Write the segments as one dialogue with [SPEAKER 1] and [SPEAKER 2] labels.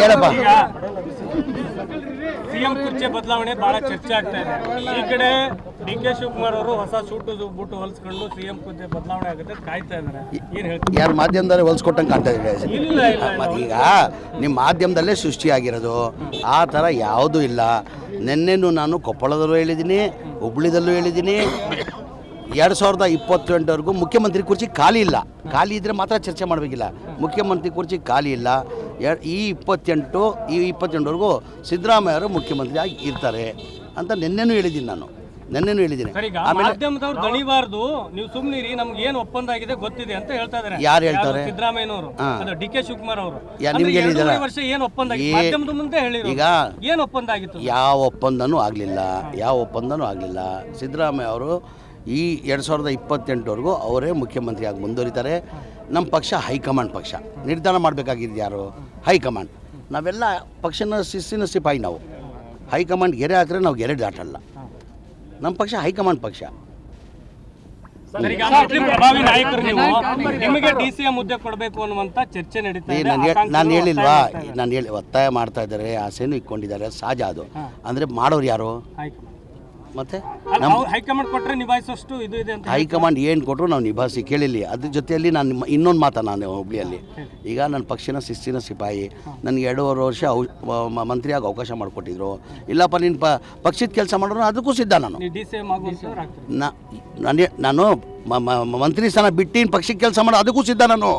[SPEAKER 1] ಹೇಳಪ್ಪ.
[SPEAKER 2] ಸಿಎಂ ಕುರ್ಚಿ ಬದಲಾವಣೆ ಬಹಳ ಚರ್ಚೆ ಆಗ್ತಾ ಇದೆ. ಈ ಕಡೆ ಡಿ.ಕೆ. ಶಿವಕುಮಾರ್ ಅವರು ಹೊಸ ಸೂಟು ಬೂಟು ಹೊಲಿಸ್ಕೊಂಡು ಸಿಎಂ ಕುರ್ಚಿ ಬದಲಾವಣೆ ಆಗುತ್ತೆ ಕಾಯ್ತಾ ಇದ್ದಾರೆ. ಏನ್ ಹೇಳ್ತೀವಿ?
[SPEAKER 1] ಯಾರು ಮಾಧ್ಯಮದಲ್ಲೇ ಹೊಲ್ಸ್ಕೊಟ್ಟಂಗೆ ಕಾಣ್ತಾ ಇದೆ.
[SPEAKER 2] ಇಲ್ಲ
[SPEAKER 1] ಈಗ ನಿಮ್ಮ ಮಾಧ್ಯಮದಲ್ಲೇ ಸೃಷ್ಟಿಯಾಗಿರೋದು ಆ ಥರ ಯಾವುದೂ ಇಲ್ಲ. ನಿನ್ನೆನೂ ನಾನು ಕೊಪ್ಪಳದಲ್ಲೂ ಹೇಳಿದ್ದೀನಿ, ಹುಬ್ಳಿದಲ್ಲೂ ಹೇಳಿದ್ದೀನಿ. 2028ವರೆಗೂ ಮುಖ್ಯಮಂತ್ರಿ ಕುರ್ಚಿ ಖಾಲಿ ಇಲ್ಲ. ಖಾಲಿ ಇದ್ದರೆ ಮಾತ್ರ ಚರ್ಚೆ ಮಾಡಬೇಕಿಲ್ಲ. ಮುಖ್ಯಮಂತ್ರಿ ಕುರ್ಚಿ ಖಾಲಿ ಇಲ್ಲ. ಈ 28ವರೆಗೂ ಸಿದ್ದರಾಮಯ್ಯ ಅವರು ಮುಖ್ಯಮಂತ್ರಿ ಆಗಿ ಇರ್ತಾರೆ ಅಂತ ನಿನ್ನೆನೂ ಹೇಳಿದ್ದೀನಿ ನಾನು.
[SPEAKER 2] ಆಮೇಲೆ ಮಾಧ್ಯಮದವ್ರು ದಣಿಬಾರ್ದು, ನೀವು ಸುಮ್ಮನಿರಿ, ನಮ್ಗೆ ಏನು ಒಪ್ಪಂದ ಆಗಿದೆ ಗೊತ್ತಿದೆ ಅಂತ ಹೇಳ್ತಾ ಇದ್ದಾರೆ.
[SPEAKER 1] ಯಾರು ಹೇಳ್ತಾರೆ?
[SPEAKER 2] ಸಿದ್ದರಾಮಯ್ಯನವರು, ಡಿ.ಕೆ. ಶಿವಕುಮಾರ್ ಅವರು.
[SPEAKER 1] ನಿಮ್ಗೆ ಹೇಳಿದಾರೆ
[SPEAKER 2] ವರ್ಷ ಏನು ಒಪ್ಪಂದ ಮಾಧ್ಯಮದ ಮುಂದೆ ಹೇಳಿದ್ರು. ಈಗ ಏನು ಒಪ್ಪಂದ ಆಗಿತ್ತು?
[SPEAKER 1] ಯಾವ ಒಪ್ಪಂದನೂ ಆಗಲಿಲ್ಲ. ಸಿದ್ದರಾಮಯ್ಯ ಅವರು ಈ 2028ವರೆಗೂ ಅವರೇ ಮುಖ್ಯಮಂತ್ರಿ ಆಗಿ ಮುಂದುವರಿತಾರೆ. ನಮ್ಮ ಪಕ್ಷ ಹೈಕಮಾಂಡ್ ಪಕ್ಷ. ನಿರ್ಧಾರ ಮಾಡಬೇಕಾಗಿದ್ದು ಯಾರು? ಹೈಕಮಾಂಡ್. ನಾವೆಲ್ಲ ಪಕ್ಷನ ಶಿಸ್ತಿನ ಸಿಪಾಯಿ. ನಾವು ಹೈಕಮಾಂಡ್ ಗೆರೆ ಹಾಕಿದ್ರೆ ನಾವು ಗೆರೆ ದಾಟಲ್ಲ. ನಮ್ಮ ಪಕ್ಷ ಹೈಕಮಾಂಡ್ ಪಕ್ಷ.
[SPEAKER 2] ಪ್ರಭಾವಿ ನಾಯಕರು ನೀವು, ನಿಮಗೆ ಡಿ.ಸಿ.ಎಂ ಹುದ್ದೆ ಕೊಡಬೇಕು ಅನ್ನುವಂತ ಚರ್ಚೆ ನಡೀತಾ ಇದೆ.
[SPEAKER 1] ನಾನು ಹೇಳಿಲ್ವಾ? ಒತ್ತಾಯ ಮಾಡ್ತಾ ಇದ್ದಾರೆ, ಆಸೆನೂ ಇಟ್ಕೊಂಡಿದ್ದಾರೆ, ಸಹಜ ಅದು. ಅಂದರೆ ಮಾಡೋರು ಯಾರು? ಮತ್ತೆ
[SPEAKER 2] ಹೈಕಮಾಂಡ್ ಕೊಟ್ಟರೆ ನಿಭಾಯಿಸೋಷ್ಟು ಇದು ಇದೆ ಅಂತ.
[SPEAKER 1] ಹೈಕಮಾಂಡ್ ಏನು ಕೊಟ್ಟರು ನಾವು ನಿಭಾಯಿಸಿ ಕೇಳಿಲ್ಲ. ಅದ್ರ ಜೊತೆಯಲ್ಲಿ ನಾನು ಇನ್ನೊಂದು ನಾನು ಹುಬ್ಳಿಯಲ್ಲಿ ಈಗ ನನ್ನ ಪಕ್ಷನ ಶಿಸ್ತಿನ ಸಿಪಾಯಿ. ನನಗೆ 2.5 ವರ್ಷ ಮಂತ್ರಿಯಾಗಿ ಅವಕಾಶ ಮಾಡಿಕೊಟ್ಟಿದ್ರು. ಇಲ್ಲಪ್ಪ ನೀನು ಪಕ್ಷದ ಕೆಲಸ ಮಾಡೋರು ಅದಕ್ಕೂ ಸಿದ್ಧ. ನಾನು ಮಂತ್ರಿ ಸ್ಥಾನ ಬಿಟ್ಟು ಪಕ್ಷಕ್ಕೆ ಕೆಲಸ ಮಾಡೋ ಅದಕ್ಕೂ ಸಿದ್ಧ ನಾನು.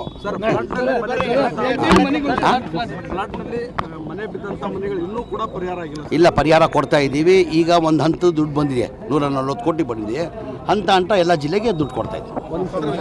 [SPEAKER 1] ಇಲ್ಲ, ಪರಿಹಾರ ಕೊಡ್ತಾ ಇದ್ದೀವಿ. ಈಗ ಒಂದು ಹಂತ ದುಡ್ಡು ಬಂದಿದೆ, 140 ಕೋಟಿ ಬಂದಿದೆ. ಹಂತ ಎಲ್ಲ ಜಿಲ್ಲೆಗೆ ದುಡ್ಡು ಕೊಡ್ತಾ ಇದ್ದೀವಿ.